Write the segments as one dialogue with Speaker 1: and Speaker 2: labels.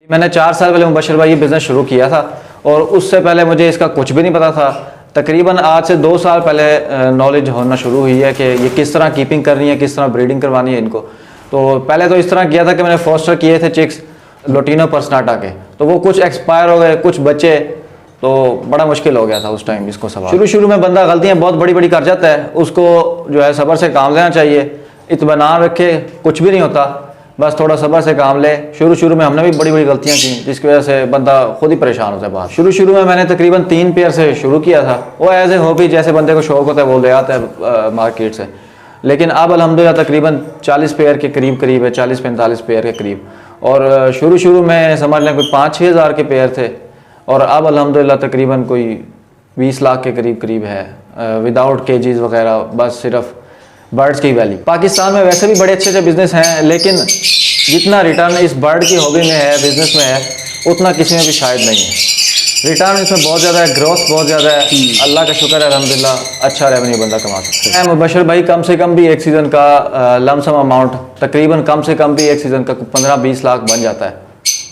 Speaker 1: मैंने 4 साल पहले मुबशर भाई ये बिज़नेस शुरू किया था और उससे पहले मुझे इसका कुछ भी नहीं पता था। तकरीबन आज से 2 साल पहले नॉलेज होना शुरू हुई है कि ये किस तरह कीपिंग करनी है, किस तरह ब्रीडिंग करवानी है इनको। तो पहले तो इस तरह किया था कि मैंने फोस्टर किए थे चिक्स लोटिनो पर्सनाटा के, तो वो कुछ एक्सपायर हो गए, कुछ बचे, तो बड़ा मुश्किल हो गया था उस टाइम इसको संभालना। शुरू में बंदा गलतियाँ बहुत बड़ी बड़ी कर जाता है, उसको जो है सब्र से काम लेना चाहिए, इत्मीनान रखे, कुछ भी नहीं होता, बस थोड़ा सब्र से काम ले। शुरू में हमने भी बड़ी बड़ी गलतियां की जिसकी वजह से बंदा खुद ही परेशान होता है बाहर। शुरू में मैंने तकरीबन 3 पेयर से शुरू किया था, वो एज ए हॉबी, जैसे बंदे को शौक होता है वो ले आता है मार्केट से। लेकिन अब अल्हम्दुलिल्लाह तकरीबन 40 पेयर के करीब है, 40-45 पेयर के करीब। और शुरू में समझ लें कोई 5-6 हज़ार के पेयर थे और अब अल्हम्दुलिल्लाह तकरीबन कोई 20 लाख के करीब है, विदाउट केजीज वगैरह, बस सिर्फ बर्ड्स की वैल्यू। पाकिस्तान में वैसे भी बड़े अच्छे बिजनेस हैं, लेकिन जितना रिटर्न इस बर्ड की हॉबी में है, बिजनेस में है, उतना किसी में भी शायद नहीं है। रिटर्न इसमें बहुत ज़्यादा है, ग्रोथ बहुत ज़्यादा है, अल्लाह का शुक्र है अल्हम्दुलिल्लाह, अच्छा रेवेन्यू बंदा कमा सकता है। मुबशर भाई कम से कम भी एक सीज़न का लमसम अमाउंट तकरीबन कम से कम भी एक सीज़न का 15-20 लाख बन जाता है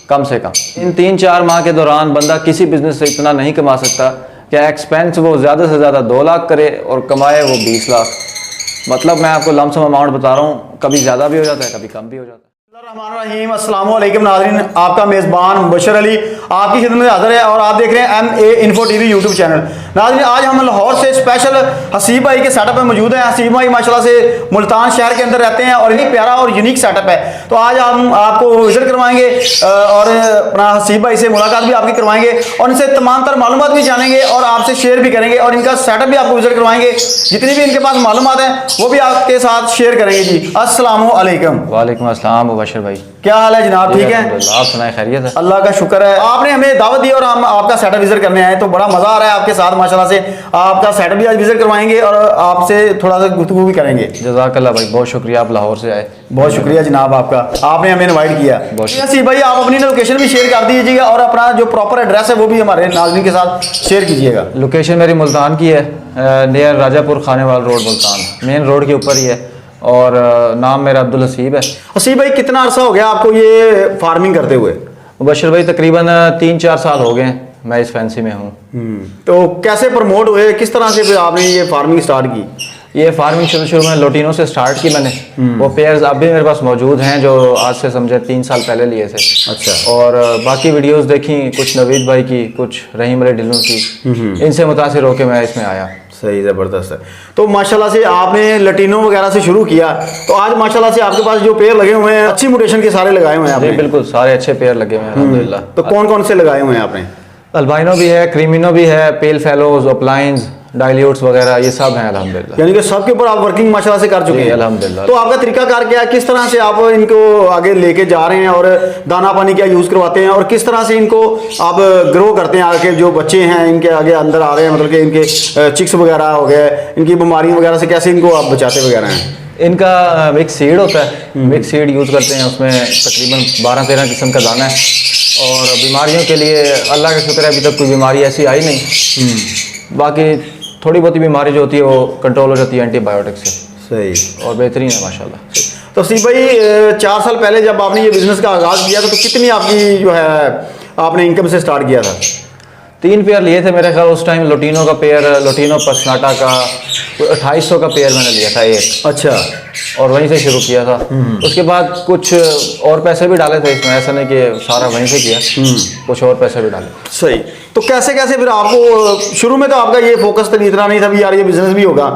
Speaker 1: कम से कम। इन 3-4 माह के दौरान बंदा किसी बिजनेस से इतना नहीं कमा सकता कि एक्सपेंस वो ज़्यादा से ज़्यादा 2 लाख करे और कमाए वो 20 लाख। मतलब मैं आपको लमसम अमाउंट बता रहा हूँ, कभी ज़्यादा भी हो जाता है, कभी कम भी हो जाता है।
Speaker 2: अस्सलाम वालेकुम नाज़रीन, आपका मेज़बान मुबशर अली आपकी खिदमत में हाज़िर है और आप देख रहे हैं MA info TV YouTube channel. नाज़रीन, आज हम लाहौर से स्पेशल हसीब भाई के सेटअप में मौजूद हैं। हसीब भाई माशाल्लाह से मुल्तान शहर के अंदर रहते हैं और ये प्यारा और यूनिक सेटअप है। तो आज हम आपको विजिट करवाएंगे और अपना हसीब भाई से मुलाकात भी आपकी करवाएंगे और इनसे तमाम तर मालूमात भी जानेंगे और आपसे शेयर भी करेंगे और इनका सेटअप भी आपको विजिट करवाएंगे। जितनी भी इनके पास मालूमात हैं वो भी आपके साथ शेयर करेंगे जी। अस्सलाम वालेकुम।
Speaker 1: वालेकुम अस्सलाम मुबशर भाई,
Speaker 2: क्या हाल है जनाब? ठीक है,
Speaker 1: आप सुनाए? खैरियत है?
Speaker 2: अल्लाह का शुक्र है। आपने हमें दावत दी और हम आपका सेटअप विजिट करने आए, तो बड़ा मजा आ रहा है आपके साथ माशाल्लाह से। आपका सेटअप भी आज विजिट करवाएंगे और आपसे थोड़ा सा गुफ्तगू भी करेंगे।
Speaker 1: जज़ाकल्लाह भाई, बहुत शुक्रिया, आप लाहौर से आए,
Speaker 2: बहुत शुक्रिया जनाब आपका, आपने हमें इनवाइट किया। सी भाई आप अपनी लोकेशन भी शेयर कर दीजिएगा और अपना जो प्रॉपर एड्रेस है वो भी हमारे नाज़रीन के साथ शेयर कीजिएगा।
Speaker 1: लोकेशन मेरी मुल्तान की है, near Rajapur Khanewal road, Multan main road के ऊपर ही है और नाम मेरा अब्दुल हसीब है।
Speaker 2: हसीब भाई कितना अरसा हो गया आपको ये फार्मिंग करते हुए?
Speaker 1: मुबशर भाई तकरीबन 3-4 साल हो गए मैं इस फैंसी में हूँ।
Speaker 2: तो कैसे प्रमोट हुए, किस तरह से फिर आपने ये फार्मिंग स्टार्ट की?
Speaker 1: ये फार्मिंग शुरू में लोटिनो से स्टार्ट की मैंने। वो पेयर्स अब भी मेरे पास मौजूद हैं जो आज से समझे 3 साल पहले लिए थे।
Speaker 2: अच्छा।
Speaker 1: और बाकी वीडियोस देखी, कुछ नवीद भाई की, कुछ रहीम अली ढिल्लों की, इनसे मुतासिर होकर मैं इसमें आया।
Speaker 2: सही, ज़बरदस्त है। तो माशाल्लाह से आपने लटीनो वगैरह से शुरू किया, तो आज माशाल्लाह से आपके पास जो पेयर लगे हुए हैं अच्छी म्यूटेशन के सारे लगाए हुए हैं आपने?
Speaker 1: बिल्कुल, सारे अच्छे पेयर लगे हुए हैं अल्हम्दुलिल्लाह।
Speaker 2: तो कौन कौन से लगाए हुए हैं आपने?
Speaker 1: अल्बाइनो भी है, क्रीमिनो भी है, पेल फेलोज, ओपलाइंस, डाइल्यूट्स वगैरह, ये सब हैं अल्हम्दुलिल्लाह।
Speaker 2: यानी कि सबके ऊपर आप वर्किंग माशाल्लाह से कर चुके हैं
Speaker 1: अल्हम्दुलिल्लाह।
Speaker 2: तो आपका तरीकाकार क्या है, किस तरह से आप इनको आगे लेके जा रहे हैं और दाना पानी क्या यूज़ करवाते हैं और किस तरह से इनको आप ग्रो करते हैं? आगे जो बच्चे हैं इनके आगे अंदर आ रहे हैं, मतलब कि इनके चिक्स वगैरह हो गए, इनकी बीमारियों वगैरह से कैसे इनको आप बचाते वगैरह हैं?
Speaker 1: इनका मिक्स सीड होता है, मिक्स सीड यूज़ करते हैं, उसमें तकरीबन 12-13 किस्म का दाना है और बीमारियों के लिए अल्लाह का शुक्र है अभी तक कोई बीमारी ऐसी आई नहीं। बाकी थोड़ी बहुत बीमारी जो होती है वो कंट्रोल हो जाती है एंटीबायोटिक से।
Speaker 2: सही,
Speaker 1: और बेहतरीन है माशाल्लाह।
Speaker 2: तो सी भाई 4 साल पहले जब आपने ये बिज़नेस का आगाज़ किया था तो कितनी आपकी जो है आपने इनकम से स्टार्ट किया था?
Speaker 1: 3 पेयर लिए थे मेरे ख्याल उस टाइम। लोटिनो का पेयर, लोटिनो पर्सनाटा का 2800 का पेयर मैंने लिया था एक।
Speaker 2: अच्छा।
Speaker 1: और वहीं से शुरू किया था। उसके बाद कुछ और पैसे भी डाले थे इसमें, ऐसा नहीं कि सारा वहीं से किया, कुछ और पैसे भी डाले।
Speaker 2: सही। तो कैसे कैसे फिर आपको शुरू में तो आपका ये फोकस तो इतना नहीं था भी यार ये बिजनेस भी होगा,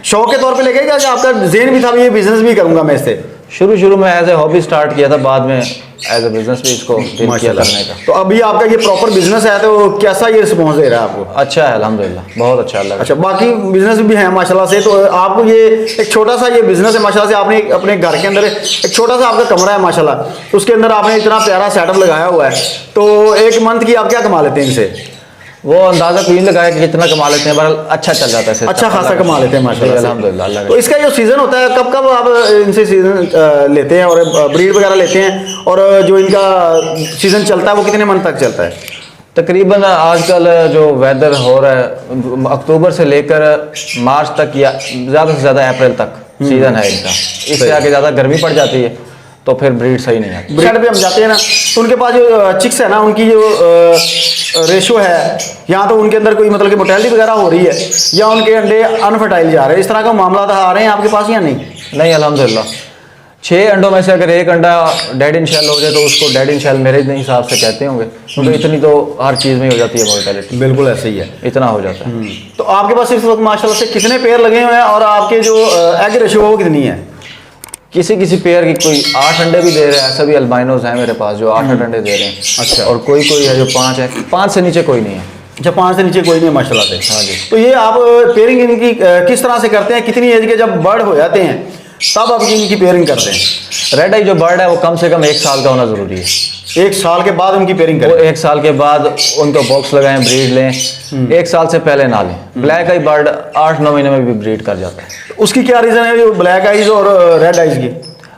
Speaker 2: शौक के तौर पे लेके क्या आपका ज़हन भी था भी ये बिजनेस भी करूंगा मैं इससे?
Speaker 1: शुरू में एज ए हॉबी स्टार्ट किया था, बाद में एज ए बिजनेस भी इसको दिल किया करने का।
Speaker 2: तो अभी आपका ये प्रॉपर बिजनेस है तो कैसा ये रिस्पॉन्स दे रहा है आपको?
Speaker 1: अच्छा है अल्हम्दुलिल्लाह, बहुत अच्छा लगा।
Speaker 2: अच्छा, बाकी बिजनेस भी है माशाल्लाह से, तो आपको ये एक छोटा सा ये बिजनेस है माशाल्लाह से, आपने अपने घर के अंदर एक छोटा सा आपका कमरा है माशाल्लाह, तो उसके अंदर आपने इतना प्यारा सेटअप लगाया हुआ है, तो एक मंथ की आप क्या कमा लेते हैं इनसे?
Speaker 1: वो अंदाजा कोई नहीं लगाया कि कितना कमा लेते हैं, बहरहाल अच्छा चल जाता है,
Speaker 2: अच्छा खासा कमा लेते हैं माशाल्लाह से।
Speaker 1: अल्हम्दुलिल्लाह।
Speaker 2: तो इसका जो सीज़न होता है कब कब आप इनसे सीज़न लेते हैं और ब्रीड वगैरह लेते हैं, और जो इनका सीज़न चलता है वो कितने मंथ तक चलता है?
Speaker 1: तकरीबन आजकल जो वेदर हो रहा है अक्टूबर से लेकर मार्च तक या ज़्यादा से ज़्यादा अप्रैल तक सीज़न है इनका। इससे आगे ज़्यादा गर्मी पड़ जाती है तो फिर ब्रीड सही नहीं आती।
Speaker 2: ब्रीड पे हम जाते हैं ना, तो उनके पास जो चिक्स है ना, उनकी जो रेशो है, या तो उनके अंदर कोई मतलब कि मोर्टेलिटी वगैरह हो रही है, या उनके अंडे अनफर्टाइल जा रहे हैं, इस तरह का मामला आ रहे हैं आपके पास या नहीं?
Speaker 1: नहीं, अल्हम्दुलिल्लाह 6 अंडों में से अगर एक अंडा डेड इन शेल हो जाए तो उसको डेड इन शेल मेरे हिसाब से कहते होंगे, क्योंकि इतनी तो हर चीज़ में हो जाती है मोर्टेलिटी।
Speaker 2: बिल्कुल ऐसे ही है,
Speaker 1: इतना हो जाता है।
Speaker 2: तो आपके पास इस वक्त माशाल्लाह से कितने पेयर लगे हुए हैं, और आपके जो एग रेशो वो कितनी है?
Speaker 1: किसी किसी पेयर की कोई 8 अंडे भी दे रहे हैं, ऐसे भी अल्बाइनोज हैं मेरे पास जो 8 अंडे दे रहे हैं।
Speaker 2: अच्छा।
Speaker 1: और कोई कोई है जो 5 है, 5 से नीचे कोई नहीं है।
Speaker 2: अच्छा, 5 से नीचे कोई नहीं है माशाल्लाह से।
Speaker 1: हाँ जी।
Speaker 2: तो ये आप पेयरिंग इनकी किस तरह से करते हैं? कितनी एज के जब बर्ड हो जाते हैं तब आप इनकी पेयरिंग करते हैं?
Speaker 1: रेड आई जो बर्ड है वो कम से कम 1 साल का होना ज़रूरी है।
Speaker 2: 1 साल के बाद उनकी पेयरिंग
Speaker 1: वो
Speaker 2: करें?
Speaker 1: 1 साल के बाद उनको बॉक्स लगाएं, ब्रीड लें। 1 साल से पहले ना लें। ब्लैक आई बर्ड 8-9 महीने में भी ब्रीड कर जाता है।
Speaker 2: उसकी क्या रीज़न है, जो ब्लैक आइज और रेड आइज की?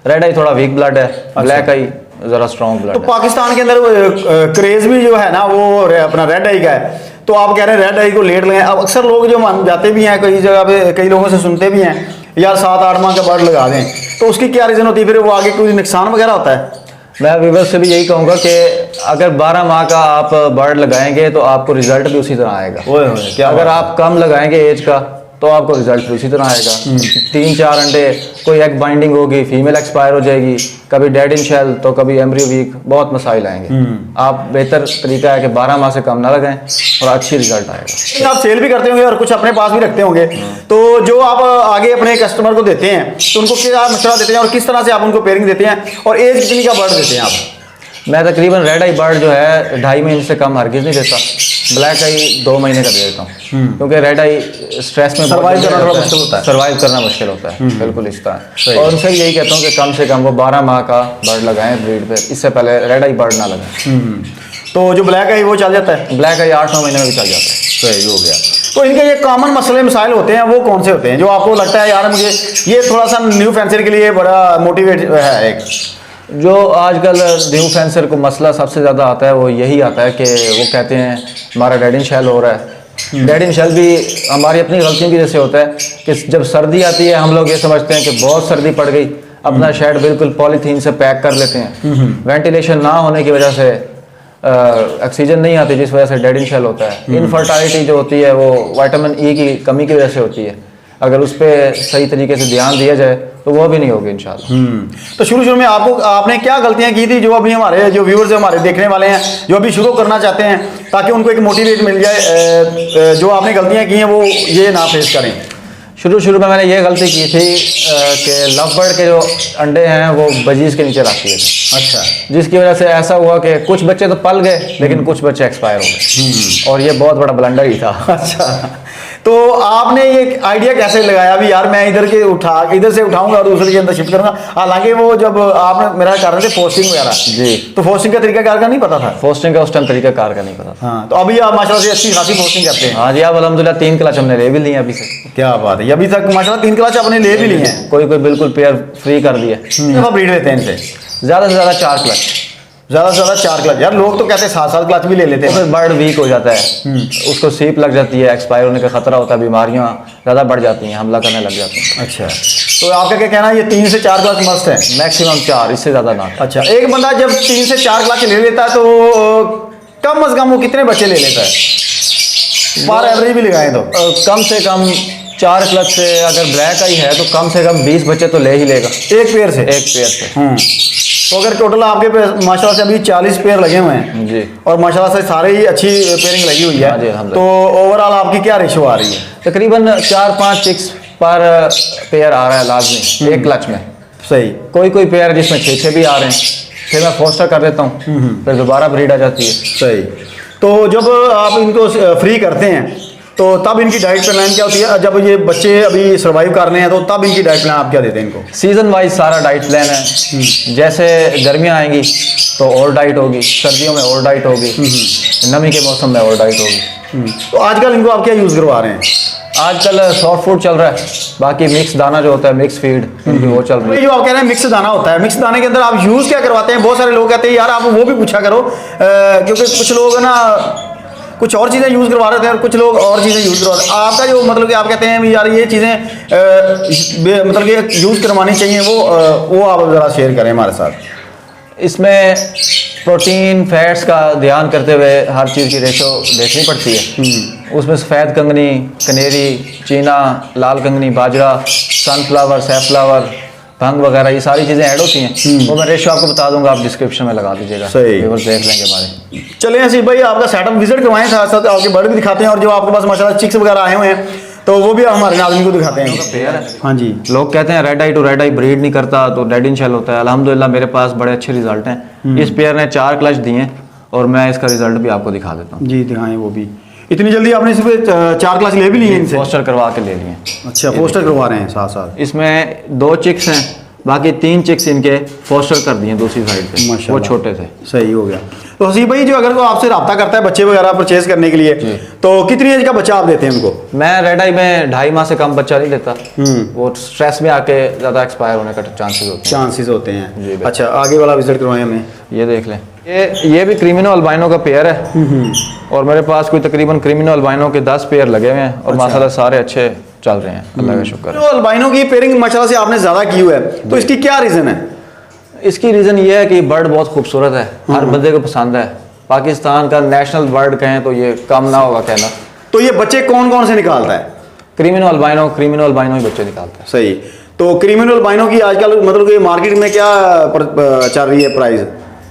Speaker 1: रेड आई थोड़ा वीक ब्लड है, ब्लैक आई ज़रा स्ट्रॉन्ग
Speaker 2: तो
Speaker 1: ब्लड है।
Speaker 2: पाकिस्तान के अंदर क्रेज भी जो है ना वो अपना रेड आई का है, तो आप कह रहे हैं रेड आई को लेट लें। अब अक्सर लोग जो मान जाते भी हैं, कई जगह पे कई लोगों से सुनते भी हैं यार 7-8 माह का बर्ड लगा दें, तो उसकी क्या रीज़न होती है? फिर वो आगे कोई नुकसान वगैरह होता है?
Speaker 1: मैं व्यूअर्स से भी यही कहूँगा कि अगर 12 माह का आप बर्ड लगाएंगे तो आपको रिजल्ट भी उसी तरह आएगा।
Speaker 2: ओए होए, क्या
Speaker 1: अगर
Speaker 2: बात
Speaker 1: आप कम लगाएंगे एज का तो आपको रिजल्ट भी उसी तरह आएगा। 3-4 अंडे, कोई एग बाइंडिंग होगी, फीमेल एक्सपायर हो जाएगी, कभी डेड इन शेल तो कभी एम्ब्रियो वीक, बहुत मसाइल आएंगे। आप बेहतर तरीका है कि 12 माह से कम ना लगाएं और अच्छी रिजल्ट आएगा।
Speaker 2: आप सेल भी करते होंगे और कुछ अपने पास भी रखते होंगे, तो जो आप आगे अपने कस्टमर को देते हैं तो उनको क्या मशवरा देते हैं और किस तरह से आप उनको पेयरिंग देते हैं, और एज कितनी का बर्ड देते हैं आप?
Speaker 1: मैं तकरीबन रेड आई बर्ड जो है 2.5 महीने से कम हरगिज़ नहीं देता। ब्लैक आई 2 महीने का दे देता हूँ, क्योंकि रेड आई स्ट्रेस में
Speaker 2: सर्वाइव करना थोड़ा मुश्किल होता है।
Speaker 1: सर्वाइव करना मुश्किल होता है, बिल्कुल इस तरह। और उनसे यही कहता हूँ कि कम से कम वो 12 माह का बर्ड लगाएं ब्रीड पे, इससे पहले रेड आई बर्ड ना लगाएं।
Speaker 2: तो जो ब्लैक आई वो चल जाता है?
Speaker 1: ब्लैक आई 8-9 महीने में भी चल जाता है।
Speaker 2: सही हो गया। तो इनके ये कॉमन मसले मसाइल होते हैं, वो कौन से होते हैं जो आपको लगता है यार मुझे ये थोड़ा सा न्यू फेंसर के लिए बड़ा मोटिवेट है? एक
Speaker 1: जो आजकल न्यू फेंसर को मसला सबसे ज़्यादा आता है वो यही आता है कि वो कहते हैं हमारा डेड इन शेल हो रहा है। डेड इन शेल भी हमारी अपनी गलतियों की वजह से होता है कि जब सर्दी आती है हम लोग ये समझते हैं कि बहुत सर्दी पड़ गई, अपना शेड बिल्कुल पॉलीथीन से पैक कर लेते हैं। वेंटिलेशन ना होने की वजह से ऑक्सीजन नहीं आती, जिस वजह से डेड इन शेल होता है। इनफर्टाइलिटी जो होती है वो विटामिन ई की कमी की वजह से होती है। अगर उस पर सही तरीके से ध्यान दिया जाए तो वो भी नहीं होगी इंशाल्लाह।
Speaker 2: तो शुरू में आपने क्या गलतियां की थी जो अभी हमारे जो व्यूअर्स हमारे देखने वाले हैं जो अभी शुरू करना चाहते हैं, ताकि उनको एक मोटिवेट मिल जाए, जो आपने गलतियां की हैं वो ये ना फेस करें?
Speaker 1: शुरू में मैंने ये गलती की थी कि लव बर्ड के जो अंडे हैं वो बजीज के नीचे रख दिए थे।
Speaker 2: अच्छा।
Speaker 1: जिसकी वजह से ऐसा हुआ कि कुछ बच्चे तो पल गए लेकिन कुछ बच्चे एक्सपायर हो गए, और ये बहुत बड़ा ब्लंडर ही था।
Speaker 2: अच्छा, तो आपने ये आइडिया कैसे लगाया भी यार मैं इधर से उठाऊंगा और दूसरे के अंदर शिफ्ट करूंगा? हालांकि वो जब आपने मेरा कर रहे थे पोस्टिंग वगैरह
Speaker 1: जी,
Speaker 2: तो पोस्टिंग का तरीका कार का नहीं पता था?
Speaker 1: पोस्टिंग का उस टाइम तरीका कार का नहीं पता था।
Speaker 2: हाँ, तो अभी आप माशाल्लाह से अच्छी खासी पोस्टिंग करते हैं।
Speaker 1: हाँ जी, अब अल्हम्दुलिल्लाह 3 क्लच हमने ले भी लिए अभी से।
Speaker 2: क्या बात है, अभी तक माशाल्लाह 3 क्लच आपने ले भी लिए हैं।
Speaker 1: कोई बिल्कुल पेयर फ्री कर दिए।
Speaker 2: ब्रीड लेते हैं इनसे?
Speaker 1: ज़्यादा से ज़्यादा 4 क्लच,
Speaker 2: ज़्यादा से ज़्यादा 4 क्लच। यार लोग तो कहते हैं 7-7 क्लच भी ले लेते
Speaker 1: तो
Speaker 2: हैं।
Speaker 1: फिर बर्ड वीक हो जाता है, उसको सीप लग जाती है, एक्सपायर होने का खतरा होता है, बीमारियां ज़्यादा बढ़ जाती हैं, हमला करने लग जाती हैं।
Speaker 2: अच्छा, तो आपका क्या कहना है ये 3 से 4 क्लच मस्त है?
Speaker 1: मैक्सिमम 4, इससे ज़्यादा ना।
Speaker 2: अच्छा, एक बंदा जब 3 से 4 क्लच ले लेता है तो कम अज कम वो कितने बच्चे ले लेता है पर एवरेज भी लगाएं तो?
Speaker 1: कम से कम 4 क्लच से अगर ब्लैक आई है तो कम से कम 20 बच्चे तो ले ही लेगा
Speaker 2: एक पेयर से?
Speaker 1: एक पेयर से।
Speaker 2: तो अगर टोटल आपके माशाल्लाह से अभी 40 पेयर लगे हुए हैं
Speaker 1: जी, और
Speaker 2: माशाल्लाह से सारे ही अच्छी पेयरिंग लगी हुई है,
Speaker 1: हाँ जी,
Speaker 2: तो ओवरऑल आपकी क्या रेशो आ रही है?
Speaker 1: तकरीबन 4-5 चिक्स पर पेयर आ रहा है लाजमी एक क्लच में।
Speaker 2: सही।
Speaker 1: कोई पेयर जिसमें 6-6 भी आ रहे हैं, फिर मैं फोस्टर कर देता हूँ, फिर दोबारा ब्रीड आ जाती है।
Speaker 2: सही। तो जब आप इनको फ्री करते हैं तो तब इनकी डाइट प्लान क्या होती है? जब ये बच्चे अभी सर्वाइव कर रहे हैं तो तब इनकी डाइट प्लान आप क्या देते हैं इनको?
Speaker 1: सीजन वाइज सारा डाइट प्लान है। जैसे गर्मियाँ आएंगी तो और डाइट होगी, सर्दियों में और डाइट होगी, नमी के मौसम में और डाइट होगी।
Speaker 2: तो आजकल इनको आप क्या यूज़ करवा रहे हैं?
Speaker 1: आजकल सॉफ्ट फूड चल रहा है, बाकी मिक्स दाना जो होता है, मिक्स फीड वो चल रही है।
Speaker 2: जो आप कह रहे हैं मिक्स दाना होता है, मिक्स दाने के अंदर आप यूज़ क्या करवाते हैं? बहुत सारे लोग कहते हैं यार आप वो भी पूछा करो, क्योंकि कुछ लोग ना कुछ और चीज़ें यूज़ करवा रहे थे और कुछ लोग और चीज़ें यूज़ करवा रहे थे। आपका जो मतलब कि आप कहते हैं भी यार ये चीज़ें मतलब कि यूज़ करवानी चाहिए, वो आप ज़रा शेयर करें हमारे साथ।
Speaker 1: इसमें प्रोटीन फैट्स का ध्यान करते हुए हर चीज़ की रेशो देखनी पड़ती है। उसमें सफ़ेद कंगनी, कनेरी, चीना, लाल कंगनी, बाजरा, सनफ्लावर, सैफ्लावर, भंग वगैरह, ये सारी चीज़ें ऐड होती हैं। वो मैं रेशो आपको बता दूंगा, आप डिस्क्रिप्शन में लगा दीजिएगा,
Speaker 2: सही।
Speaker 1: व्यूअर्स देख लेंगे हमारे।
Speaker 2: चलिए हसीब भाई, आपका सेटअप विजिट करवाएं, साथ साथ आपके बर्ड भी दिखाते हैं, और जो आपके पास माशाल्लाह चिक्स वगैरह आए हुए हैं तो वो भी हमारे नाज़रीन को दिखाते हैं।
Speaker 1: पेयर है।
Speaker 2: हाँ जी।
Speaker 1: लोग कहते हैं red eye to red eye breed नहीं करता तो डेड इन शेल होता है। अल्हम्दुलिल्लाह मेरे पास बड़े अच्छे रिजल्ट हैं। इस पेयर ने 4 क्लच दिए हैं और मैं इसका रिजल्ट भी आपको दिखा देता हूँ।
Speaker 2: जी दिखाएं। वो भी इतनी जल्दी आपने इस पे 4 क्लास ले भी लिए इनसे?
Speaker 1: पोस्टर करवा के ले लिए।
Speaker 2: अच्छा, पोस्टर करवा रहे हैं साथ साथ।
Speaker 1: इसमें 2 चिक्स हैं, बाकी 3 चिक्स इनके फोस्टर कर दिए दूसरी साइड पे, वो
Speaker 2: माशाल्लाह।
Speaker 1: छोटे थे।
Speaker 2: सही हो गया। तो हसीब भाई, जो अगर वो आपसे रब्ता करता है बच्चे वगैरह परचेज करने के लिए, तो कितनी एज का बच्चा आप देते हैं उनको?
Speaker 1: मैं रेड आई में 2.5 माह से कम बच्चा नहीं देता। वो स्ट्रेस में आके ज़्यादा एक्सपायर होने का चांसेस होते हैं।
Speaker 2: होते हैं। अच्छा, आगे वाला विजिट करवाएं हमें।
Speaker 1: ये देख लें, ये भी क्रिमिनो अल्बाइनो का पेयर है और मेरे पास कोई तकरीबन क्रिमिनो अल्बाइनो के 10 पेयर लगे हुए हैं और माशाल्लाह सारे अच्छे चल रहे हैं, अल्लाह का शुक्र है।
Speaker 2: जो अल्बाइनो की पेयरिंग माशाल्लाह से आपने ज़्यादा की हुई है, तो इसकी क्या रीज़न है?
Speaker 1: इसकी रीज़न ये है कि बर्ड बहुत खूबसूरत है, हर बंदे को पसंद है। पाकिस्तान का नेशनल बर्ड कहें तो ये कम ना होगा कहना।
Speaker 2: तो ये बच्चे कौन कौन से निकालता है?
Speaker 1: क्रिमिनो अल्बाइनो ही बच्चे निकालता है।
Speaker 2: सही। तो क्रिमिनल अल्बाइनो की आजकल मतलब कि मार्केट में क्या चल रही है प्राइस?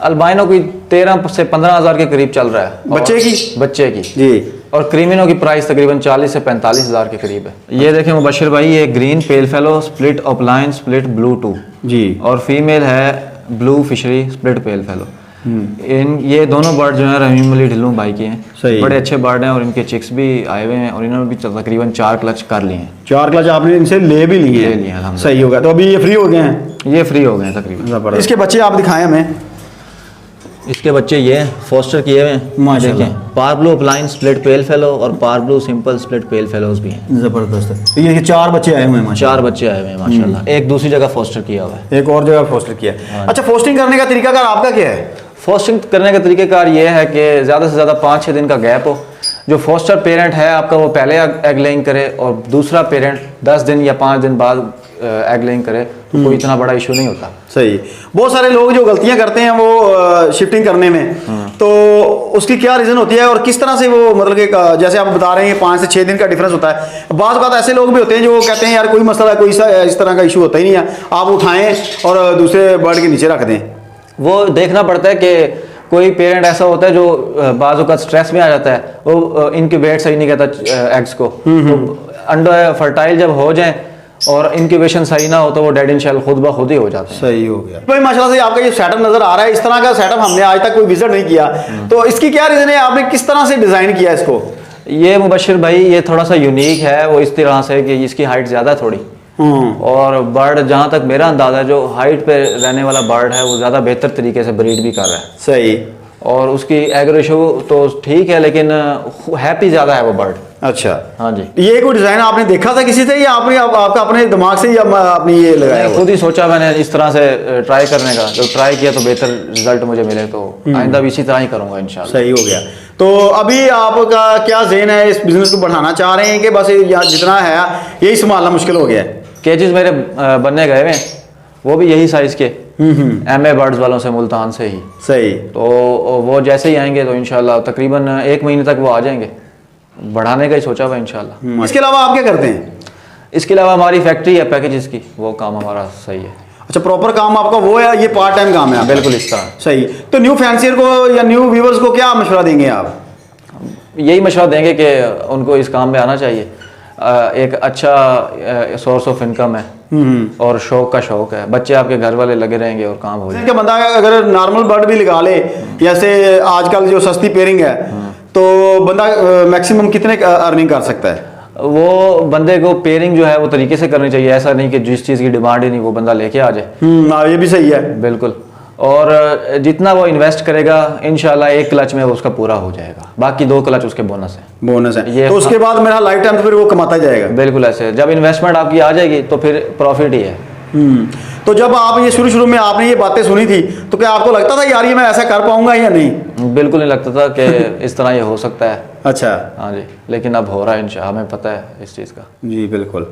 Speaker 1: अल्बाइनो की 13 से 15 हज़ार के करीब चल रहा है बच्चे की
Speaker 2: जी।
Speaker 1: और क्रिमिनो की प्राइस तकरीबन 40 से 45 हज़ार के करीब है। ये देखें मुबशिर भाई, ये green pale fallow split opaline split blue 2
Speaker 2: जी,
Speaker 1: और फीमेल है blue fishery split pale fallow. ये दोनों बर्ड जो है रहीम अली ढिल्लू भाई के हैं।
Speaker 2: सही।
Speaker 1: बड़े अच्छे बर्ड हैं और इनके चिक्स भी आए हुए हैं और इन्होंने भी तकरीबन 4 क्लच कर लिए हैं।
Speaker 2: 4 क्लास आपने इनसे ले भी लिए
Speaker 1: ले लिए हैं,
Speaker 2: हैं। सही हो गया। तो अभी ये फ्री हो गए हैं?
Speaker 1: ये फ्री हो गए हैं तकरीबन।
Speaker 2: इसके बच्चे आप दिखाएं हमें।
Speaker 1: इसके बच्चे ये फोस्टर किए हुए हैं
Speaker 2: माशाल्लाह।
Speaker 1: देखें, par blue opaline split pale fallow और par blue simple split pale fallows भी हैं।
Speaker 2: जबरदस्त है। तो ये 4 बच्चे आए हुए हैं माशाल्लाह।
Speaker 1: 4 बच्चे आए हुए हैं माशाल्लाह। एक दूसरी जगह फोस्टर किया हुआ है,
Speaker 2: एक और जगह फोस्टर किया है। अच्छा, फोस्टिंग करने का तरीकाकार आपका क्या है?
Speaker 1: फोस्टिंग करने का तरीक़ेकार ये है कि ज़्यादा से ज़्यादा 5-6 दिन का गैप हो। जो फोस्टर पेरेंट है आपका वो पहले एग लेइंग करे और दूसरा पेरेंट 10 दिन या 5 दिन बाद एग लेइंग करे तो कोई इतना बड़ा इशू नहीं होता।
Speaker 2: सही। बहुत सारे लोग जो गलतियां करते हैं वो शिफ्टिंग करने में, तो उसकी क्या रीज़न होती है और किस तरह से वो मतलब कि जैसे आप बता रहे हैं 5 से 6 दिन का डिफरेंस होता है। बात बात ऐसे लोग भी होते हैं जो कहते हैं यार कोई मसला कोई इस तरह का इशू होता ही नहीं है, आप उठाएं और दूसरे बर्ड के नीचे रख दें। वो
Speaker 1: देखना पड़ता है कि कोई पेरेंट ऐसा होता है जो बाजू का स्ट्रेस में आ जाता है, वो इनक्यूबेट सही नहीं कहता एग्स को, तो अंडर फर्टाइल जब हो जाए और इंक्यूबेशन सही ना हो तो वो डेड इन शेल खुद ब खुद ही हो जाता है।
Speaker 2: सही हो गया भाई। माशाल्लाह से आपका ये सेटअप नजर आ रहा है, इस तरह का सेटअप हमने आज तक कोई विजिट नहीं किया, तो इसकी क्या रीजन है? आपने किस तरह से डिजाइन किया इसको?
Speaker 1: ये मुबशिर भाई ये थोड़ा सा यूनिक है, वो इस तरह से कि इसकी हाइट ज़्यादा है थोड़ी, और बर्ड जहाँ तक मेरा अंदाज़ा है जो हाइट पे रहने वाला बर्ड है वो ज़्यादा बेहतर तरीके से ब्रीड भी कर रहा है।
Speaker 2: सही।
Speaker 1: और उसकी एग रेशो तो ठीक है लेकिन हैप्पी ज़्यादा है वो बर्ड।
Speaker 2: अच्छा,
Speaker 1: हाँ जी।
Speaker 2: ये कोई डिज़ाइन आपने देखा था किसी से या आपने आपका अपने दिमाग से या अपनी ये लगाया?
Speaker 1: खुद ही सोचा मैंने इस तरह से ट्राई करने का, जब ट्राई किया तो बेहतर रिजल्ट मुझे मिले तो आइंदा भी इसी तरह ही करूँगा इंशाल्लाह।
Speaker 2: सही हो गया। तो अभी आपका क्या ज़हन है, इस बिज़नेस को बढ़ाना चाह रहे हैं कि बस जितना है यही संभालना मुश्किल हो गया है?
Speaker 1: केजेस मेरे बनने गए हुए हैं, वो भी यही साइज़ के MA बर्ड्स वालों से, मुल्तान से ही।
Speaker 2: सही।
Speaker 1: तो वो जैसे ही आएंगे तो इंशाल्लाह तकरीबन 1 महीने तक वो आ जाएंगे, बढ़ाने का ही सोचा हुआ इंशाल्लाह।
Speaker 2: इसके अलावा आप क्या करते हैं?
Speaker 1: इसके अलावा हमारी फैक्ट्री है पैकेजेस की, वो काम हमारा सही है।
Speaker 2: अच्छा, प्रॉपर काम आपका वो है, ये पार्ट टाइम काम है आपका?
Speaker 1: बिल्कुल इस तरह।
Speaker 2: सही। तो न्यू फैंसियर को या न्यू व्यूवर्स को क्या मशवरा देंगे आप?
Speaker 1: यही मशवरा देंगे कि उनको इस काम में आना चाहिए। एक अच्छा सोर्स ऑफ इनकम है और शौक का शौक है, बच्चे आपके घर वाले लगे रहेंगे और काम हो जाएगा।
Speaker 2: बंदा अगर नॉर्मल बर्ड भी लगा ले, जैसे आजकल जो सस्ती पेयरिंग है, तो बंदा मैक्सिमम कितने अर्निंग कर सकता है?
Speaker 1: वो बंदे को पेयरिंग जो है वो तरीके से करनी चाहिए, ऐसा नहीं कि जिस चीज़ की डिमांड ही नहीं वो बंदा लेके आ जाए।
Speaker 2: ये भी सही है।
Speaker 1: बिल्कुल। और जितना वो इन्वेस्ट करेगा इंशाल्लाह 1 क्लच में वो उसका पूरा हो जाएगा, बाकी 2 क्लच उसके बोनस है।
Speaker 2: बोनस है
Speaker 1: ये
Speaker 2: तो उसके बाद मेरा लाइफ टाइम फिर वो कमाता जाएगा?
Speaker 1: बिल्कुल ऐसे, जब इन्वेस्टमेंट आपकी आ जाएगी तो फिर प्रॉफिट ही है।
Speaker 2: तो जब आप ये शुरू शुरू में आपने ये बातें सुनी थी तो क्या आपको लगता था यार ये मैं ऐसा कर पाऊंगा या नहीं?
Speaker 1: बिल्कुल नहीं लगता था कि इस तरह ये हो सकता है।
Speaker 2: अच्छा।
Speaker 1: हाँ जी, लेकिन अब हो रहा है इंशाल्लाह, हमें पता है इस चीज़ का।
Speaker 2: जी बिल्कुल।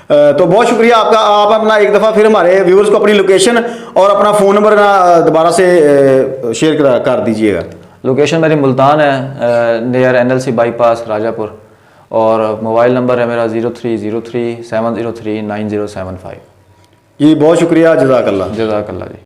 Speaker 2: तो बहुत शुक्रिया आपका। आप अपना एक दफ़ा फिर हमारे व्यूअर्स को अपनी लोकेशन और अपना फ़ोन नंबर ना दोबारा से शेयर कर दीजिएगा।
Speaker 1: लोकेशन मेरी मुल्तान है, नियर NLC बाईपास राजापुर, और मोबाइल नंबर है मेरा 0303 703 9075।
Speaker 2: जी बहुत शुक्रिया, जज़ाकल्लाह।
Speaker 1: जज़ाकल्लाह जी।